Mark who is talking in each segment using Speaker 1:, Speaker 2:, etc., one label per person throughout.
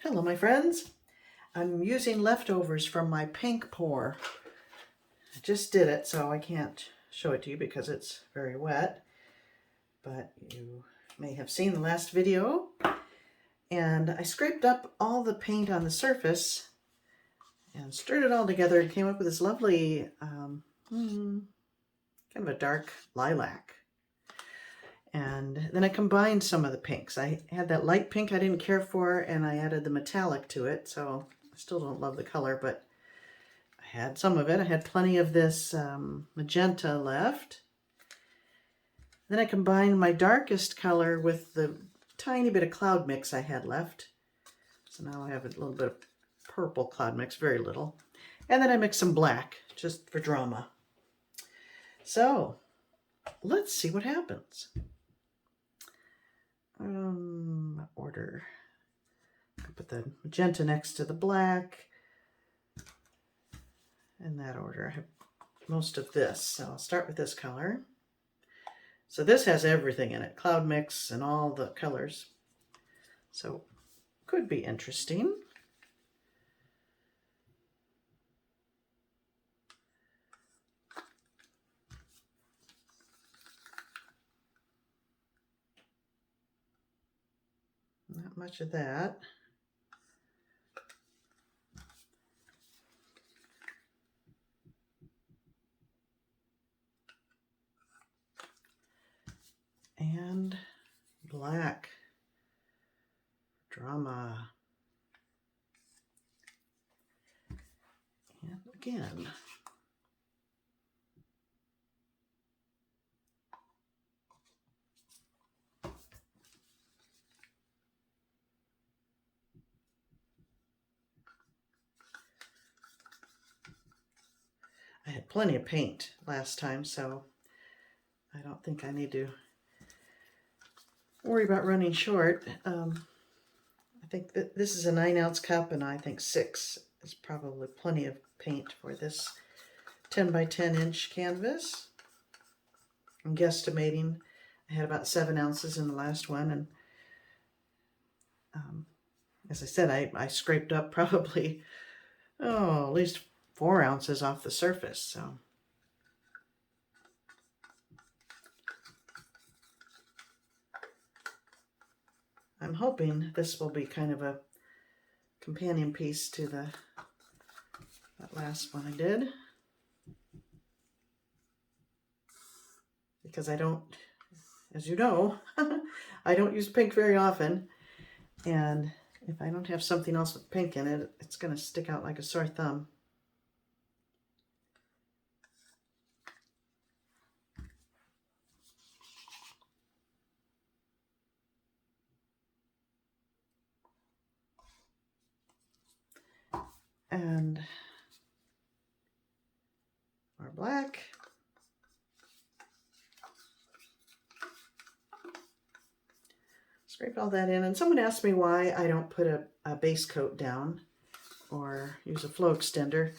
Speaker 1: Hello, my friends. I'm using leftovers from my pink pour. I just did it, so I can't show it to you because it's very wet, but you may have seen the last video. And I scraped up all the paint on the surface and stirred it all together and came up with this lovely, kind of a dark lilac. And then I combined some of the pinks. I had that light pink I didn't care for, and I added the metallic to it, so I still don't love the color, but I had some of it. I had plenty of this magenta left. Then I combined my darkest color with the tiny bit of cloud mix I had left. So now I have a little bit of purple cloud mix, very little. And then I mixed some black, just for drama. So, let's see what happens. Order. I'll put the magenta next to the black. In that order. I have most of this, so I'll start with this color. So this has everything in it, cloud mix and all the colors. So could be interesting. Not much of that. And black. Drama. And again. I had plenty of paint last time, so I don't think I need to worry about running short. I think that this is a 9-ounce cup, and I think 6 is probably plenty of paint for this 10 by 10 inch canvas. I'm guesstimating I had about 7 ounces in the last one, and as I said, I scraped up probably, at least 4 ounces off the surface, so. I'm hoping this will be kind of a companion piece to that last one I did. Because I don't, as you know, I don't use pink very often. And if I don't have something else with pink in it, it's going to stick out like a sore thumb. And more black. Scrape all that in. And someone asked me why I don't put a base coat down or use a flow extender.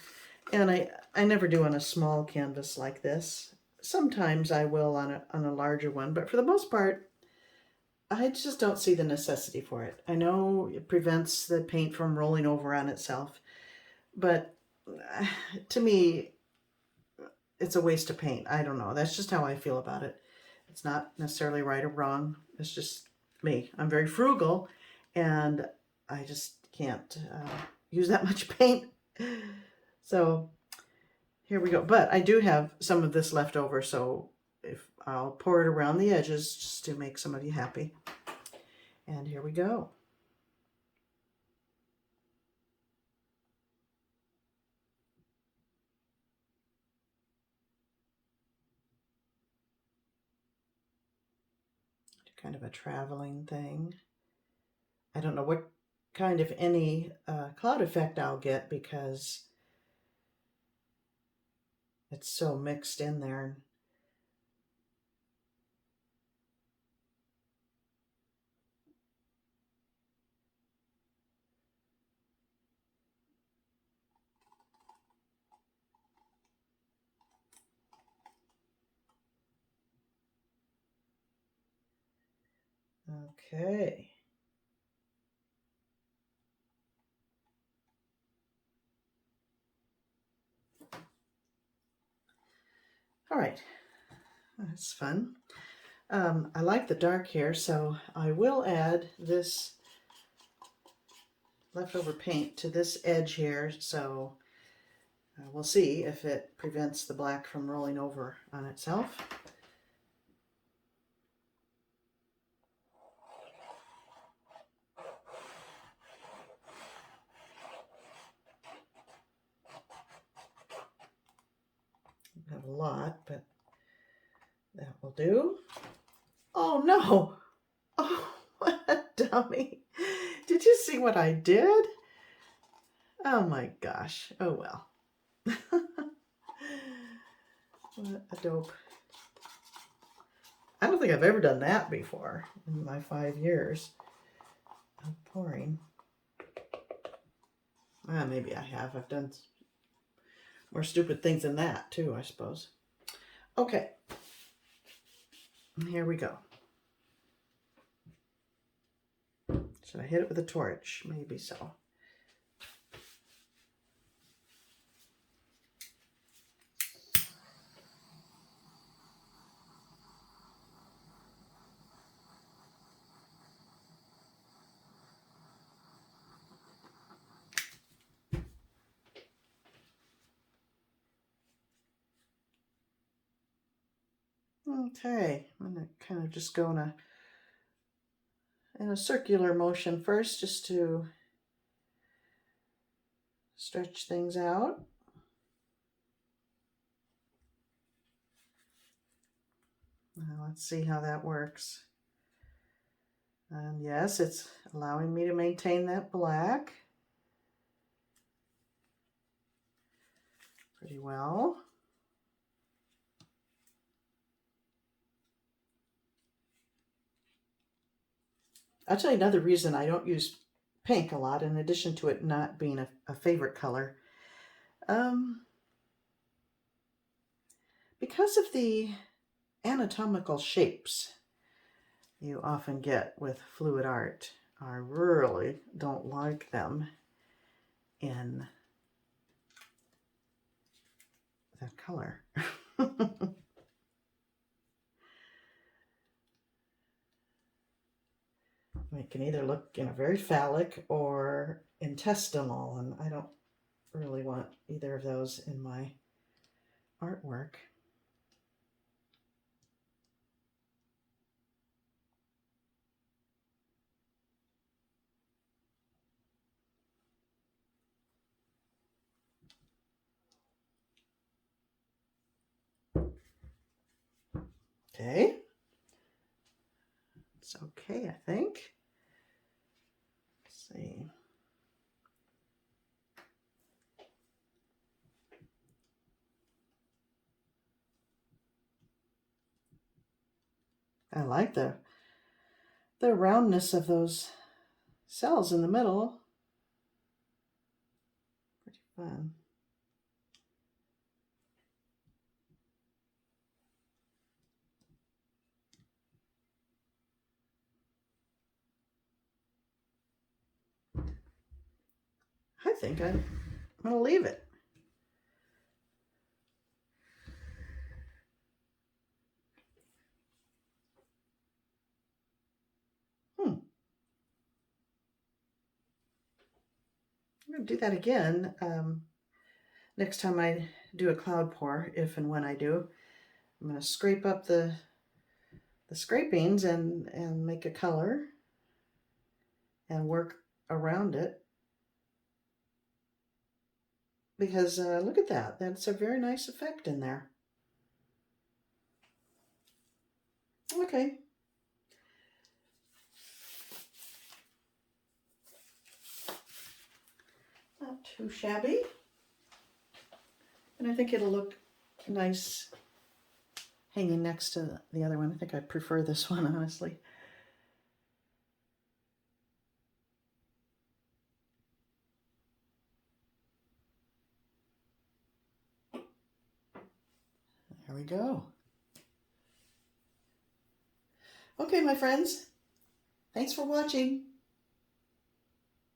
Speaker 1: And I never do on a small canvas like this. Sometimes I will on a larger one, but for the most part, I just don't see the necessity for it. I know it prevents the paint from rolling over on itself, but to me, it's a waste of paint. I don't know. That's just how I feel about it. It's not necessarily right or wrong. It's just me. I'm very frugal, and I just can't use that much paint. So here we go. But I do have some of this left over, so if I'll pour it around the edges just to make some of you happy. And here we go. Kind of a traveling thing. I don't know what kind, if any, cloud effect I'll get because it's so mixed in there. Okay. All right, that's fun. I like the dark here, so I will add this leftover paint to this edge here, so we'll see if it prevents the black from rolling over on itself. Not a lot, but that will do. Oh no! Oh, what a dummy! Did you see what I did? Oh my gosh. Oh well. What a dope. I don't think I've ever done that before in my 5 years of pouring. Maybe I have. I've done more stupid things than that too, I suppose. Okay. Here we go. Should I hit it with a torch? Maybe so. Okay, I'm going to kind of just go in a circular motion first, just to stretch things out. Now let's see how that works. And yes, it's allowing me to maintain that black pretty well. I'll tell you another reason I don't use pink a lot, in addition to it not being a favorite color. Because of the anatomical shapes you often get with fluid art, I really don't like them in that color. It can either look, very phallic or intestinal, and I don't really want either of those in my artwork. Okay. It's okay, I think. Let's see. I like the roundness of those cells in the middle. Pretty fun. I think I'm going to leave it. I'm going to do that again next time I do a cloud pour, if and when I do. I'm going to scrape up the scrapings and make a color and work around it. Because look at that. That's a very nice effect in there. Okay. Not too shabby. And I think it'll look nice hanging next to the other one. I think I prefer this one, honestly. There we go. Okay, my friends. Thanks for watching.